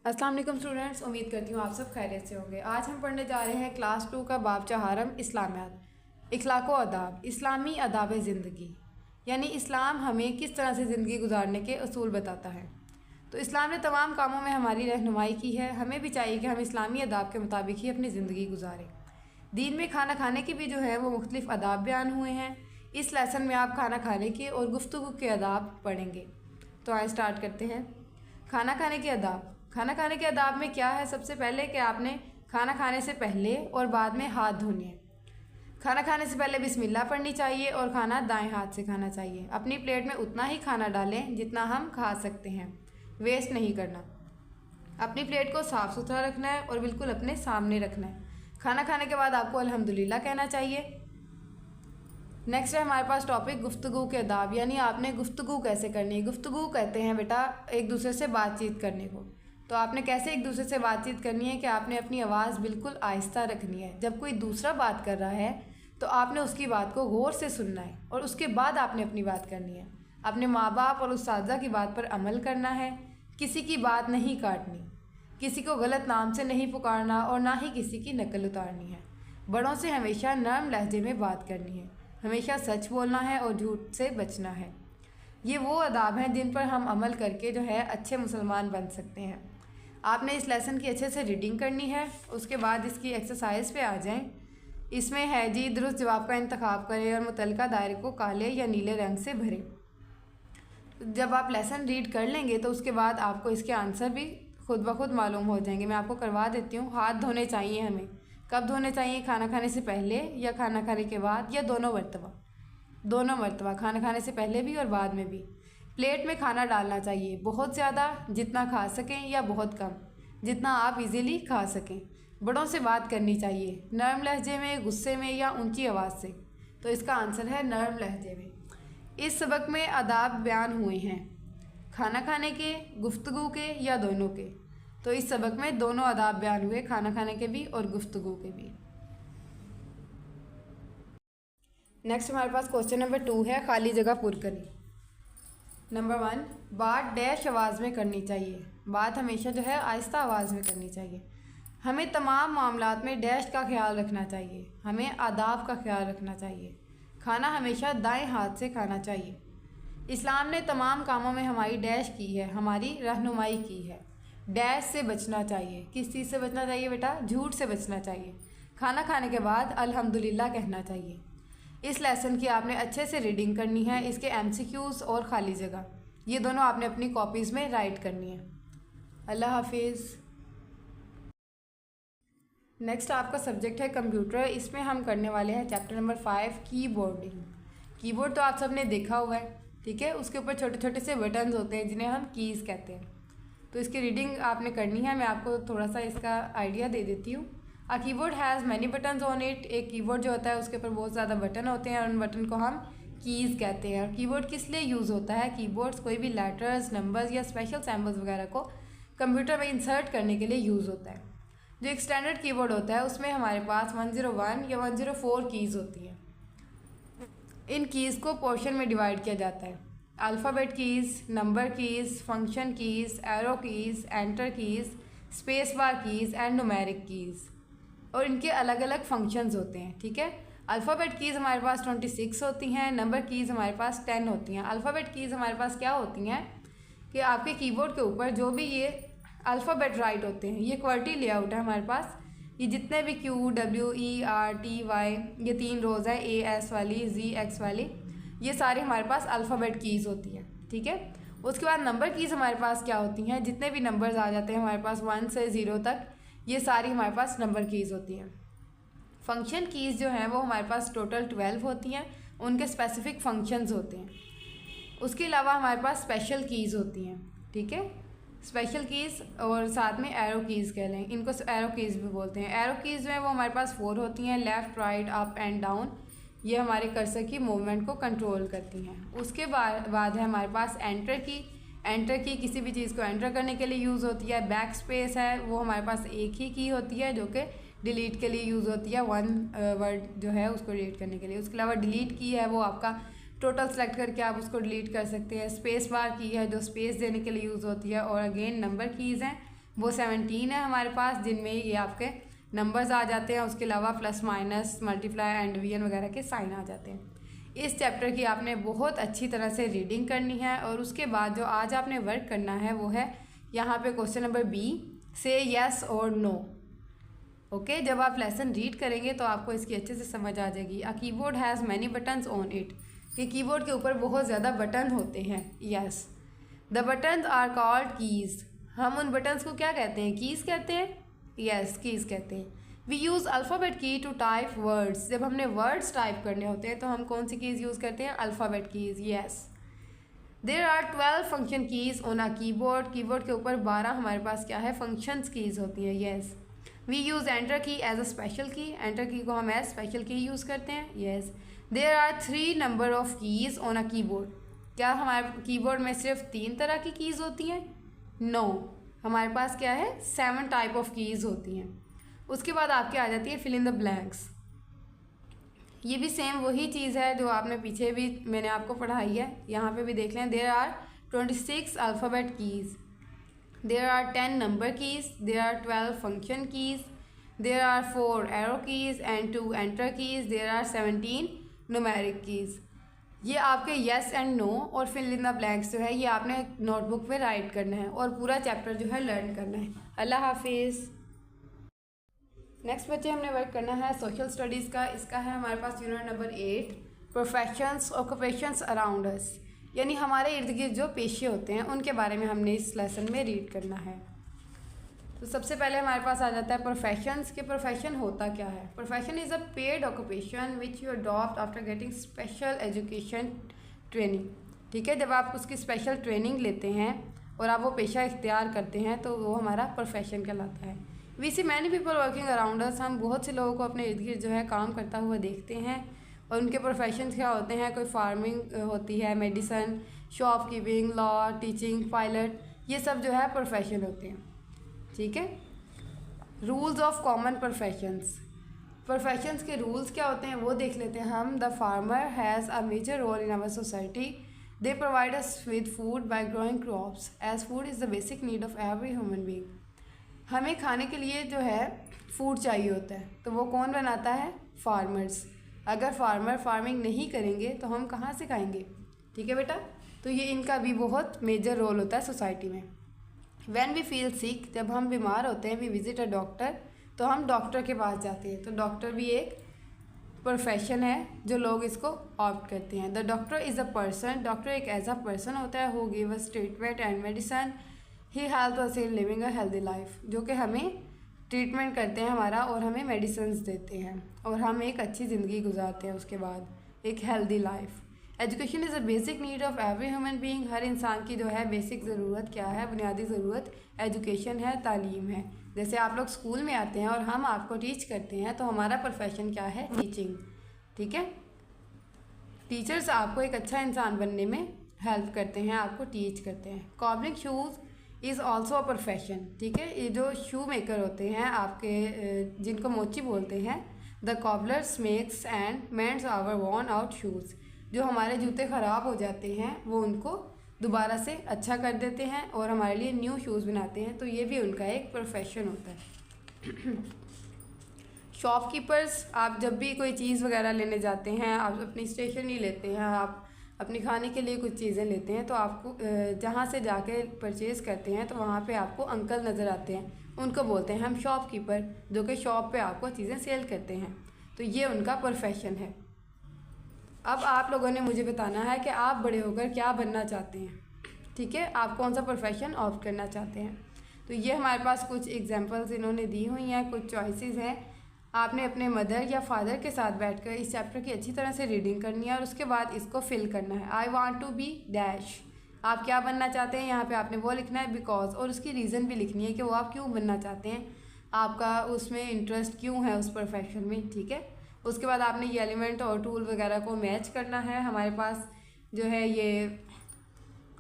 अस्सलाम वालेकुम स्टूडेंट्स, उम्मीद करती हूँ आप सब खैरियत से होंगे। आज हम पढ़ने जा रहे हैं क्लास 2 का बाब चहारम इस्लामियात इखलाक व अदाब, इस्लामी अदाब ज़िंदगी, यानी इस्लाम हमें किस तरह से ज़िंदगी गुजारने के असूल बताता है। तो इस्लाम ने तमाम कामों में हमारी रहनुमाई की है। हमें भी चाहिए कि हम इस्लामी अदाब के मुताबिक ही अपनी ज़िंदगी गुजारें। दीन में खाना खाने के भी जो है वो मुख्तलिफ़ अदाब बयान हुए हैं। इस लेसन में आप खाना खाने के और गुफ्तगू के अदाब पढ़ेंगे। तो आइए स्टार्ट करते हैं। खाना खाने के अदाब। खाना खाने के अदाब में क्या है? सबसे पहले कि आपने खाना खाने से पहले और बाद में हाथ धोने हैं। खाना खाने से पहले बिस्मिल्लाह पढ़नी चाहिए और खाना दाएं हाथ से खाना चाहिए। अपनी प्लेट में उतना ही खाना डालें जितना हम खा सकते हैं, वेस्ट नहीं करना। अपनी प्लेट को साफ़ सुथरा रखना है और बिल्कुल अपने सामने रखना है। खाना खाने के बाद आपको अल्हम्दुलिल्लाह कहना चाहिए। नेक्स्ट है हमारे पास टॉपिक गुफ्तगू के अदाब, यानी आपने गुफ्तगू कैसे करनी है। गुफ्तगू कहते हैं बेटा एक दूसरे से बातचीत करने को। तो आपने कैसे एक दूसरे से बातचीत करनी है कि आपने अपनी आवाज़ बिल्कुल आहिस्ता रखनी है। जब कोई दूसरा बात कर रहा है तो आपने उसकी बात को गौर से सुनना है और उसके बाद आपने अपनी बात करनी है। अपने माँ बाप और उस्तादा की बात पर अमल करना है। किसी की बात नहीं काटनी, किसी को गलत नाम से नहीं पुकारना और ना ही किसी की नकल उतारनी है। बड़ों से हमेशा नरम लहजे में बात करनी है। हमेशा सच बोलना है और झूठ से बचना है। ये वो अदाब हैं जिन पर हम अमल करके जो है अच्छे मुसलमान बन सकते हैं। आपने इस लेसन की अच्छे से रीडिंग करनी है। उसके बाद इसकी एक्सरसाइज पे आ जाएं। इसमें है जी, दुरुस्त जवाब का इंतखाब करें और मुतल्लिका दायरे को काले या नीले रंग से भरें। जब आप लेसन रीड कर लेंगे तो उसके बाद आपको इसके आंसर भी खुद ब खुद मालूम हो जाएंगे। मैं आपको करवा देती हूँ। हाथ धोने चाहिए हमें। कब धोने चाहिए? खाना खाने से पहले या खाना खाने के बाद या दोनों मरतबा? दोनों मरतबा, खाना खाने से पहले भी और बाद में भी। प्लेट में खाना डालना चाहिए, बहुत ज़्यादा जितना खा सकें या बहुत कम जितना आप इजीली खा सकें। बड़ों से बात करनी चाहिए, नरम लहजे में, गुस्से में या ऊंची आवाज़ से। तो इसका आंसर है नरम लहजे में। इस सबक में आदाब बयान हुए हैं, खाना खाने के, गुफ्तगू के या दोनों के। तो इस सबक में दोनों आदाब बयान हुए, खाना खाने के भी और गुफ्तगू के भी। नेक्स्ट हमारे पास क्वेश्चन नंबर 2 है, खाली जगह पुर करें। नंबर 1, बात डैश आवाज़ में करनी चाहिए। बात हमेशा जो है आहिस्ता आवाज़ में करनी चाहिए। हमें तमाम मामलात में डैश का ख्याल रखना चाहिए। हमें आदाब का ख्याल रखना चाहिए। खाना हमेशा दाएं हाथ से खाना चाहिए। इस्लाम ने तमाम कामों में हमारी डैश की है, हमारी रहनुमाई की है। डैश से बचना चाहिए। किस चीज़ से बचना चाहिए बेटा? झूठ से बचना चाहिए। खाना खाने के बाद अल्हम्दुलिल्लाह कहना चाहिए। इस लेसन की आपने अच्छे से रीडिंग करनी है। इसके MCQs और खाली जगह ये दोनों आपने अपनी कॉपीज़ में राइट करनी है। अल्लाह हाफिज़। नेक्स्ट आपका सब्जेक्ट है कंप्यूटर। इसमें हम करने वाले हैं चैप्टर नंबर 5, कीबोर्डिंग। कीबोर्ड तो आप सब ने देखा हुआ है, ठीक है। उसके ऊपर छोटे छोटे से बटन्स होते हैं जिन्हें हम कीज़ कहते हैं। तो इसकी रीडिंग आपने करनी है। मैं आपको थोड़ा सा इसका आइडिया दे देती हूँ। अ keyboard has many buttons on it. एक कीबोर्ड जो होता है उसके ऊपर बहुत ज़्यादा बटन होते हैं और उन बटन को हम कीज़ कहते हैं। और कीबोर्ड किस लिए यूज़ होता है? कीबोर्ड्स कोई भी लेटर्स, नंबर्स या स्पेशल सिंबल्स वगैरह को कंप्यूटर में इंसर्ट करने के लिए यूज़ होता है। जो एक स्टैंडर्ड कीबोर्ड होता है उसमें हमारे पास 101 या 104 कीज़ होती हैं। इन कीज़ को पोर्शन में डिवाइड किया जाता है। Alphabet keys, number keys, function keys, arrow keys, enter keys, space bar keys and numeric keys. और इनके अलग अलग फंक्शंस होते हैं, ठीक है। अल्फ़ाबेट कीज़ हमारे पास 26 होती हैं। नंबर कीज़ हमारे पास 10 होती हैं। अल्फ़ाबेट कीज़ हमारे पास क्या होती हैं कि आपके कीबोर्ड के ऊपर जो भी ये अल्फ़ाबेट राइट होते हैं, ये क्वालिटी लेआउट है हमारे पास। ये जितने भी Q, W, E, R, T, Y, ये 3 रोज़ है, A, S वाली, Z, X वाली, ये सारी हमारे पास अल्फ़ाबेट कीज़ होती हैं, ठीक है। उसके बाद नंबर कीज़ हमारे पास क्या होती हैं? जितने भी नंबर्स आ जाते हैं हमारे पास 1 से 0 तक, ये सारी हमारे पास नंबर कीज़ होती हैं। फंक्शन कीज़ जो हैं वो हमारे पास टोटल 12 होती हैं। उनके स्पेसिफिक फंक्शंस होते हैं। उसके अलावा हमारे पास स्पेशल कीज़ होती हैं, ठीक है। स्पेशल कीज़ और साथ में एरो कीज़ कह लें, इनको एरो कीज़ भी बोलते हैं। एरो कीज़ जो है वो हमारे पास 4 होती हैं, left, right, up and down. ये हमारे कर्सर की मूवमेंट को कंट्रोल करती हैं। उसके बाद है हमारे पास एंटर की। एंटर की किसी भी चीज़ को एंटर करने के लिए यूज़ होती है। बैक स्पेस है वो हमारे पास एक ही की होती है जो कि डिलीट के लिए यूज़ होती है, वन वर्ड जो है उसको डिलीट करने के लिए। उसके अलावा डिलीट की है वो आपका टोटल सेलेक्ट करके आप उसको डिलीट कर सकते हैं। स्पेस बार की है जो स्पेस देने के लिए यूज़ होती है। और अगेन नंबर कीज़ हैं वो 17 है हमारे पास, जिनमें ये आपके नंबर्स आ जाते हैं, उसके अलावा plus minus multiply and division वगैरह के साइन आ जाते हैं। इस चैप्टर की आपने बहुत अच्छी तरह से रीडिंग करनी है, और उसके बाद जो आज आपने वर्क करना है वो है यहाँ पे क्वेश्चन नंबर बी, से येस और नो। ओके, जब आप लेसन रीड करेंगे तो आपको इसकी अच्छे से समझ आ जाएगी। A keyboard has many buttons on it, कि कीबोर्ड के ऊपर बहुत ज़्यादा बटन होते हैं। Yes, the buttons are called keys, हम उन बटन्स को क्या कहते हैं? कीज़ कहते हैं। यस, कीज़ कहते हैं। वी यूज़ अल्फ़ाबेट की टू टाइप वर्ड्स, जब हमने वर्ड्स टाइप करने होते हैं तो हम कौन सी कीज़ यूज़ करते हैं? Alphabet keys. Yes, there are 12 function keys on a keyboard, keyboard के ऊपर 12 हमारे पास क्या है? फंक्शंस कीज़ होती हैं। Yes, we use enter key as a special key, enter key को हम एज स्पेशल की यूज़ करते हैं। Yes, there are 3 number of keys on a keyboard, क्या हमारे कीबोर्ड में सिर्फ 3 तरह की कीज़ होती हैं? नो, हमारे पास क्या है? 7 टाइप ऑफ कीज़ होती हैं। उसके बाद आपके आ जाती है फिल इन द ब्लैंक्स। ये भी सेम वही चीज़ है जो आपने पीछे भी मैंने आपको पढ़ाई है, यहाँ पे भी देख लें। There are 26 alphabet keys, there are 10 number keys, there are 12 function keys, there are 4 arrow keys and 2 enter keys, there are 17 numeric keys. ये आपके येस एंड नो और फिल इन द ब्लैंक्स जो है ये आपने नोटबुक पे right करना है और पूरा चैप्टर जो है लर्न करना है। अल्लाह हाफिज़। नेक्स्ट बच्चे हमने वर्क करना है सोशल स्टडीज़ का। इसका है हमारे पास unit number 8, professions occupations around us, यानी हमारे इर्द गिर्द जो पेशे होते हैं उनके बारे में हमने इस लेसन में रीड करना है। तो सबसे पहले हमारे पास आ जाता है प्रोफेशंस के। प्रोफेशन होता क्या है? Profession is a paid occupation which you adopt after getting special education training. ठीक है, जब आप उसकी स्पेशल ट्रेनिंग लेते हैं और आप वो पेशा इख्तियार करते हैं तो वो हमारा प्रोफेशन कहलाता है। We see many people working around us, हम बहुत से लोगों को अपने इर्द गिर्द जो है काम करता हुआ देखते हैं, और उनके प्रोफेशन क्या होते हैं? कोई फार्मिंग होती है, medicine, shopkeeping, law, teaching, pilot, ये सब जो है प्रोफेशन होते हैं। ठीक है, rules of common professions, professions के रूल्स क्या होते हैं वो देख लेते हैं हम। The farmer has a major role in our society, they provide us with food by growing crops as food is the basic need of every human being. हमें खाने के लिए जो है फूड चाहिए होता है, तो वो कौन बनाता है? फार्मर्स। अगर फार्मर फार्मिंग नहीं करेंगे तो हम कहाँ से खाएंगे? ठीक है बेटा, तो ये इनका भी बहुत मेजर रोल होता है सोसाइटी में। व्हेन वी फील सिक, जब हम बीमार होते हैं, वी विजिट अ डॉक्टर, तो हम डॉक्टर के पास जाते हैं। तो डॉक्टर भी एक प्रोफेशन है जो लोग इसको ऑप्ट करते हैं। The doctor is a person, doctor एक ऐसा पर्सन होता है who give us treatment and medicine, he help us in living a healthy life, जो कि हमें ट्रीटमेंट करते हैं हमारा और हमें मेडिसिन देते हैं और हम एक अच्छी ज़िंदगी गुजारते हैं उसके बाद एक healthy life. Education is a basic need of every human being, हर इंसान की जो है बेसिक ज़रूरत क्या है? बुनियादी ज़रूरत एजुकेशन है, तालीम है। जैसे आप लोग स्कूल में आते हैं और हम आपको टीच करते हैं, तो हमारा प्रोफेशन क्या है? टीचिंग। ठीक है, टीचर्स आपको एक अच्छा इंसान बनने में हेल्प करते हैं, आपको टीच करते हैं। Cobbling shoes is also a profession. ठीक है, ये जो शू मेकर होते हैं आपके, जिनको मोची बोलते हैं, the cobblers makes and mends our worn out shoes, जो हमारे जूते ख़राब हो जाते हैं वो उनको दोबारा से अच्छा कर देते हैं और हमारे लिए न्यू शूज़ बनाते हैं, तो ये भी उनका एक प्रोफेशन होता है। शॉपकीपर्स, आप जब भी कोई चीज़ वगैरह लेने जाते हैं, आप अपनी स्टेशनरी लेते हैं, आप अपनी खाने के लिए कुछ चीज़ें लेते हैं, तो आपको जहाँ से जाके परचेज़ करते हैं तो वहाँ पे आपको अंकल नज़र आते हैं, उनको बोलते हैं हम शॉपकीपर, जो कि शॉप पे आपको चीज़ें सेल करते हैं, तो ये उनका प्रोफेशन है। अब आप लोगों ने मुझे बताना है कि आप बड़े होकर क्या बनना चाहते हैं। ठीक है, आप कौन सा प्रोफेशन ऑप्ट करना चाहते हैं। तो ये हमारे पास कुछ एग्जांपल्स इन्होंने दी हुई हैं, कुछ चॉइसेस हैं। आपने अपने मदर या फादर के साथ बैठकर इस चैप्टर की अच्छी तरह से रीडिंग करनी है और उसके बाद इसको फिल करना है। I want to be dash, आप क्या बनना चाहते हैं, यहाँ पे आपने वो लिखना है बिकॉज, और उसकी रीज़न भी लिखनी है कि वो आप क्यों बनना चाहते हैं, आपका उसमें इंटरेस्ट क्यों है उस प्रोफेशन में। ठीक है, उसके बाद आपने ये एलिमेंट और टूल वगैरह को मैच करना है। हमारे पास जो है ये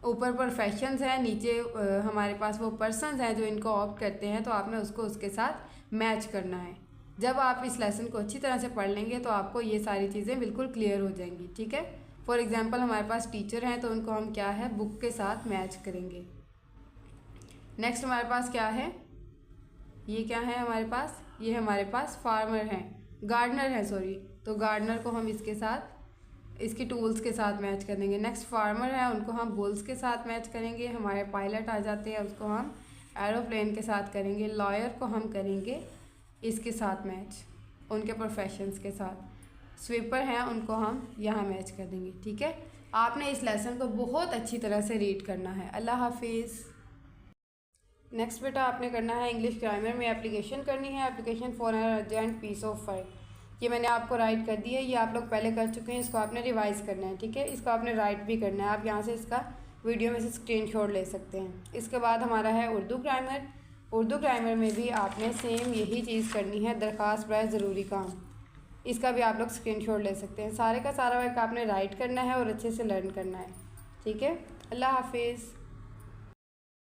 ऊपर प्रोफेशंस हैं, नीचे हमारे पास वो पर्सन्स हैं जो इनको ऑप्ट करते हैं, तो आपने उसको उसके साथ मैच करना है। जब आप इस लेसन को अच्छी तरह से पढ़ लेंगे तो आपको ये सारी चीज़ें बिल्कुल क्लियर हो जाएंगी। ठीक है, फॉर एग्जांपल हमारे पास टीचर हैं तो उनको हम क्या है बुक के साथ मैच करेंगे। नेक्स्ट हमारे पास क्या है ये क्या है हमारे पास, ये हमारे पास फार्मर हैं, गार्डनर है सॉरी, तो गार्डनर को हम इसके साथ इसके टूल्स के साथ मैच कर देंगे। नेक्स्ट फार्मर है, उनको हम बुल्स के साथ मैच करेंगे। हमारे पायलट आ जाते हैं, उसको हम एरोप्लेन के साथ करेंगे। लॉयर को हम करेंगे इसके साथ मैच, उनके प्रोफेशंस के साथ। स्वीपर हैं, उनको हम यहाँ मैच कर देंगे। ठीक है, आपने इस लेसन को बहुत अच्छी तरह से रीड करना है। अल्लाह हाफिज़। नेक्स्ट बेटा आपने करना है इंग्लिश ग्रामर में एप्लीकेशन करनी है। Application for an urgent piece of work, ये मैंने आपको राइट कर दी है, ये आप लोग पहले कर चुके हैं, इसको आपने रिवाइज़ करना है। ठीक है, इसको आपने राइट भी करना है। आप यहाँ से इसका वीडियो में से स्क्रीनशॉट ले सकते हैं। इसके बाद हमारा है उर्दू ग्रामर। उर्दू ग्रामर में भी आपने सेम यही चीज़ करनी है, दरख्वास्त बरए ज़रूरी काम, इसका भी आप लोग स्क्रीनशॉट ले सकते हैं। सारे का सारा वर्क आपने राइट करना है और अच्छे से लर्न करना है। ठीक है, अल्लाह हाफिज़।